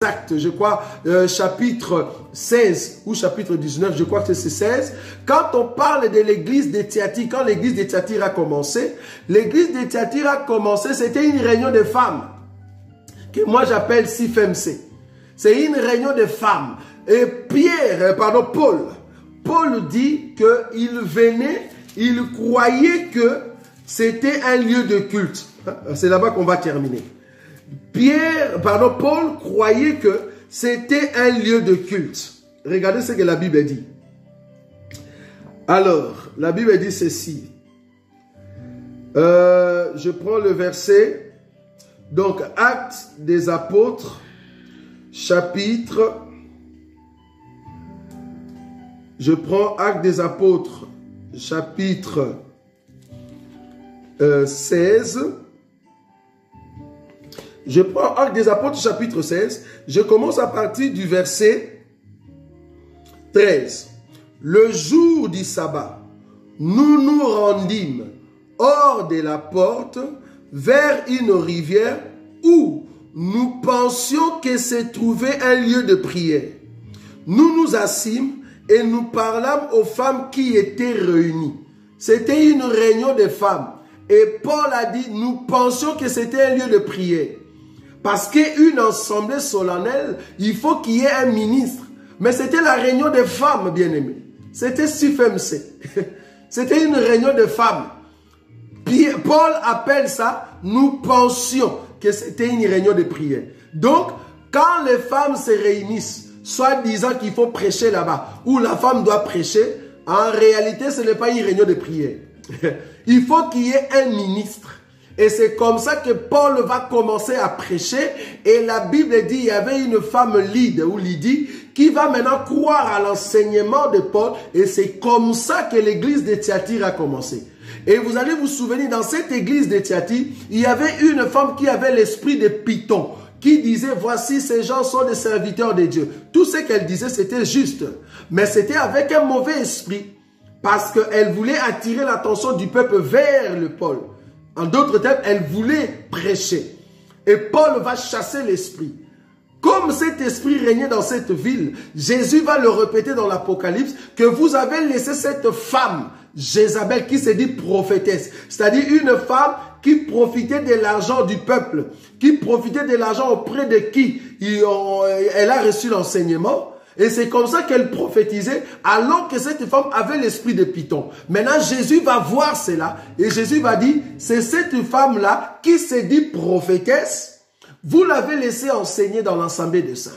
Actes, je crois, chapitre 16 ou chapitre 19, je crois que c'est 16. Quand on parle de l'église de Thyatire, quand l'église de Thyatire a commencé, l'église de Thyatire a commencé, c'était une réunion de femmes, que moi j'appelle CFMC. C'est une réunion de femmes. Et Paul dit qu'il venait, il croyait que c'était un lieu de culte. C'est là-bas qu'on va terminer. Paul croyait que c'était un lieu de culte. Regardez ce que la Bible dit. Alors, la Bible dit ceci. Je prends le verset. Donc, Actes des Apôtres, chapitre. Je prends Actes des Apôtres, chapitre 16. Je prends Actes des Apôtres, chapitre 16. Je commence à partir du verset 13. Le jour du sabbat, nous nous rendîmes hors de la porte vers une rivière où nous pensions que se trouvait un lieu de prière. Nous nous assîmes et nous parlâmes aux femmes qui étaient réunies. C'était une réunion de femmes. Et Paul a dit, nous pensions que c'était un lieu de prière. Parce qu'une assemblée solennelle, il faut qu'il y ait un ministre. Mais c'était la réunion des femmes, bien-aimées. C'était CFMC. C'était une réunion de femmes. Puis Paul appelle ça, nous pensions que c'était une réunion de prière. Donc, quand les femmes se réunissent, soit disant qu'il faut prêcher là-bas, ou la femme doit prêcher, en réalité, ce n'est pas une réunion de prière. Il faut qu'il y ait un ministre. Et c'est comme ça que Paul va commencer à prêcher. Et la Bible dit, il y avait une femme Lydie, qui va maintenant croire à l'enseignement de Paul. Et c'est comme ça que l'église de Thyatire a commencé. Et vous allez vous souvenir, dans cette église de Thyatire, il y avait une femme qui avait l'esprit de Python, qui disait, voici ces gens sont des serviteurs de Dieu. Tout ce qu'elle disait, c'était juste. Mais c'était avec un mauvais esprit. Parce qu'elle voulait attirer l'attention du peuple vers le Paul. En d'autres termes, elle voulait prêcher. Et Paul va chasser l'esprit. Comme cet esprit régnait dans cette ville, Jésus va le répéter dans l'Apocalypse, que vous avez laissé cette femme, Jézabel, qui se dit prophétesse. C'est-à-dire une femme qui profitait de l'argent du peuple, qui profitait de l'argent auprès de qui elle a reçu l'enseignement. Et c'est comme ça qu'elle prophétisait, alors que cette femme avait l'esprit de Python. Maintenant, Jésus va voir cela, et Jésus va dire, c'est cette femme-là qui se dit prophétesse, vous l'avez laissée enseigner dans l'assemblée de saints.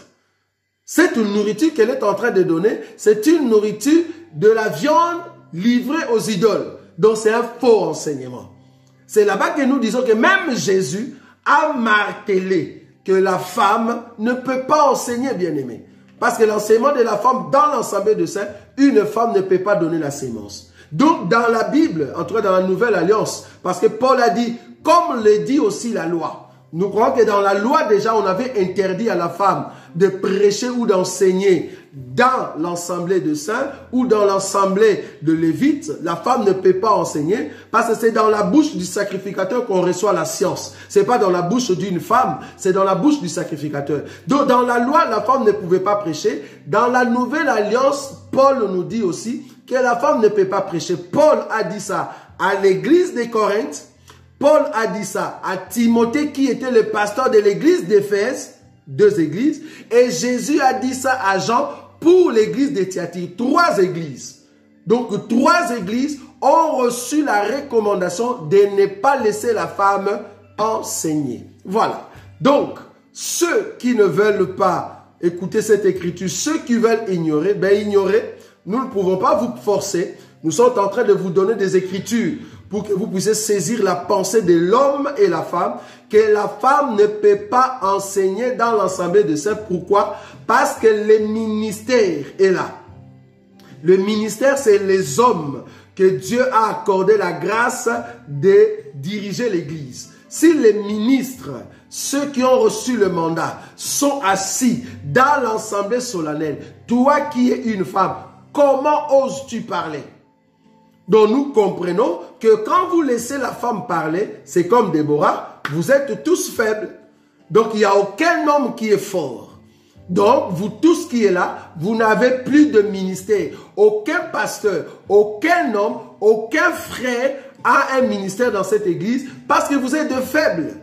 Cette nourriture qu'elle est en train de donner, c'est une nourriture de la viande livrée aux idoles. Donc c'est un faux enseignement. C'est là-bas que nous disons que même Jésus a martelé que la femme ne peut pas enseigner, bien-aimé. Parce que l'enseignement de la femme, dans l'assemblée de saints, une femme ne peut pas donner la sémence. Donc, dans la Bible, en tout cas dans la Nouvelle Alliance, parce que Paul a dit, comme le dit aussi la loi, nous croyons que dans la loi, déjà, on avait interdit à la femme de prêcher ou d'enseigner dans l'assemblée de saints ou dans l'assemblée de Lévites. La femme ne peut pas enseigner parce que c'est dans la bouche du sacrificateur qu'on reçoit la science. C'est pas dans la bouche d'une femme, c'est dans la bouche du sacrificateur. Donc, dans la loi, la femme ne pouvait pas prêcher. Dans la Nouvelle Alliance, Paul nous dit aussi que la femme ne peut pas prêcher. Paul a dit ça à l'église de Corinthe. Paul a dit ça à Timothée qui était le pasteur de l'église d'Éphèse, 2 églises. Et Jésus a dit ça à Jean pour l'église de Thyatire, 3 églises. Donc 3 églises ont reçu la recommandation de ne pas laisser la femme enseigner. Voilà. Donc ceux qui ne veulent pas écouter cette écriture, ceux qui veulent ignorer, ben ignorer, nous ne pouvons pas vous forcer. Nous sommes en train de vous donner des écritures pour que vous puissiez saisir la pensée de l'homme et la femme, que la femme ne peut pas enseigner dans l'assemblée de saints. Pourquoi? Parce que le ministère est là. Le ministère, c'est les hommes que Dieu a accordé la grâce de diriger l'église. Si les ministres, ceux qui ont reçu le mandat, sont assis dans l'assemblée solennelle, toi qui es une femme, comment oses-tu parler? Donc nous comprenons que quand vous laissez la femme parler, c'est comme Déborah, vous êtes tous faibles. Donc il n'y a aucun homme qui est fort. Donc, vous tous qui êtes là, vous n'avez plus de ministère. Aucun pasteur, aucun homme, aucun frère a un ministère dans cette église parce que vous êtes de faibles.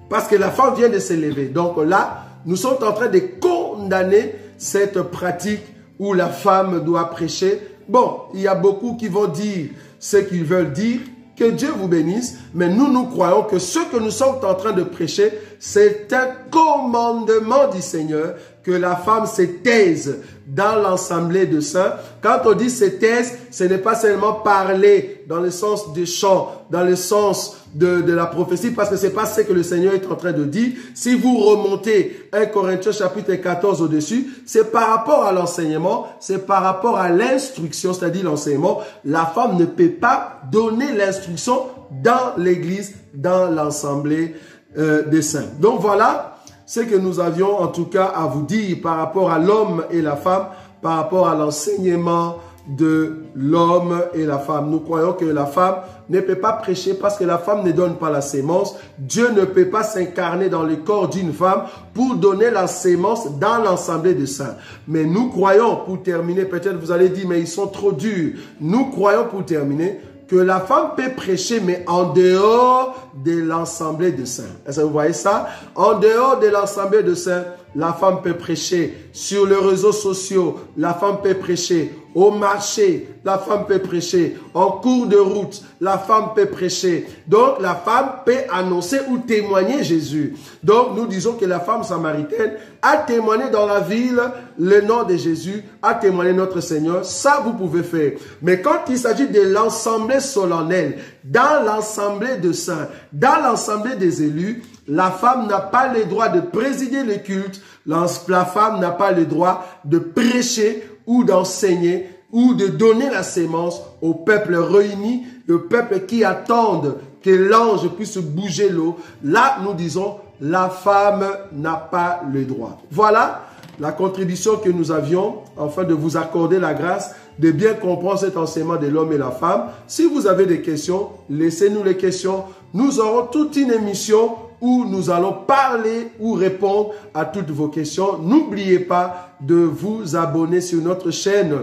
Parce que la femme vient de s'élever. Donc là, nous sommes en train de condamner cette pratique où la femme doit prêcher. Bon, il y a beaucoup qui vont dire ce qu'ils veulent dire. Que Dieu vous bénisse, mais nous croyons que ce que nous sommes en train de prêcher, c'est un commandement du Seigneur, que la femme se taise dans l'assemblée de saints. Quand on dit se taise, ce n'est pas seulement parler dans le sens du chant, dans le sens de la prophétie, parce que ce n'est pas ce que le Seigneur est en train de dire. Si vous remontez 1 Corinthiens chapitre 14 au-dessus, c'est par rapport à l'enseignement, c'est par rapport à l'instruction, c'est-à-dire l'enseignement. La femme ne peut pas donner l'instruction dans l'église, dans l'assemblée des saints. Donc voilà ce que nous avions en tout cas à vous dire par rapport à l'homme et la femme, par rapport à l'enseignement de l'homme et la femme. Nous croyons que la femme ne peut pas prêcher parce que la femme ne donne pas la sémence. Dieu ne peut pas s'incarner dans le corps d'une femme pour donner la sémence dans l'assemblée des saints. Mais nous croyons, pour terminer, peut-être vous allez dire, mais ils sont trop durs. Nous croyons, pour terminer, que la femme peut prêcher, mais en dehors de l'assemblée de saints. Est-ce que vous voyez ça? En dehors de l'assemblée de saints, la femme peut prêcher sur les réseaux sociaux, la femme peut prêcher au marché, la femme peut prêcher en cours de route, la femme peut prêcher. Donc, la femme peut annoncer ou témoigner Jésus. Donc, nous disons que la femme samaritaine a témoigné dans la ville le nom de Jésus, a témoigné notre Seigneur. Ça, vous pouvez faire. Mais quand il s'agit de l'assemblée solennelle, dans l'assemblée de saints, dans l'assemblée des élus, la femme n'a pas le droit de présider le culte. La femme n'a pas le droit de prêcher ou d'enseigner ou de donner la sémence au peuple réuni, le peuple qui attendent que l'ange puisse bouger l'eau. Là, nous disons, la femme n'a pas le droit. Voilà la contribution que nous avions afin de vous accorder la grâce de bien comprendre cet enseignement de l'homme et la femme. Si vous avez des questions, laissez-nous les questions. Nous aurons toute une émission où nous allons parler ou répondre à toutes vos questions. N'oubliez pas de vous abonner sur notre chaîne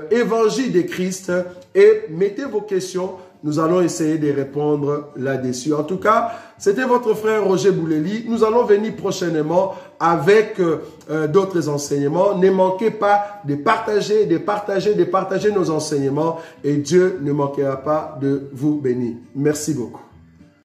Évangile de Christ et mettez vos questions. Nous allons essayer de répondre là-dessus. En tout cas, c'était votre frère Roger Bouleli. Nous allons venir prochainement avec d'autres enseignements. Ne manquez pas de partager, de partager nos enseignements et Dieu ne manquera pas de vous bénir. Merci beaucoup.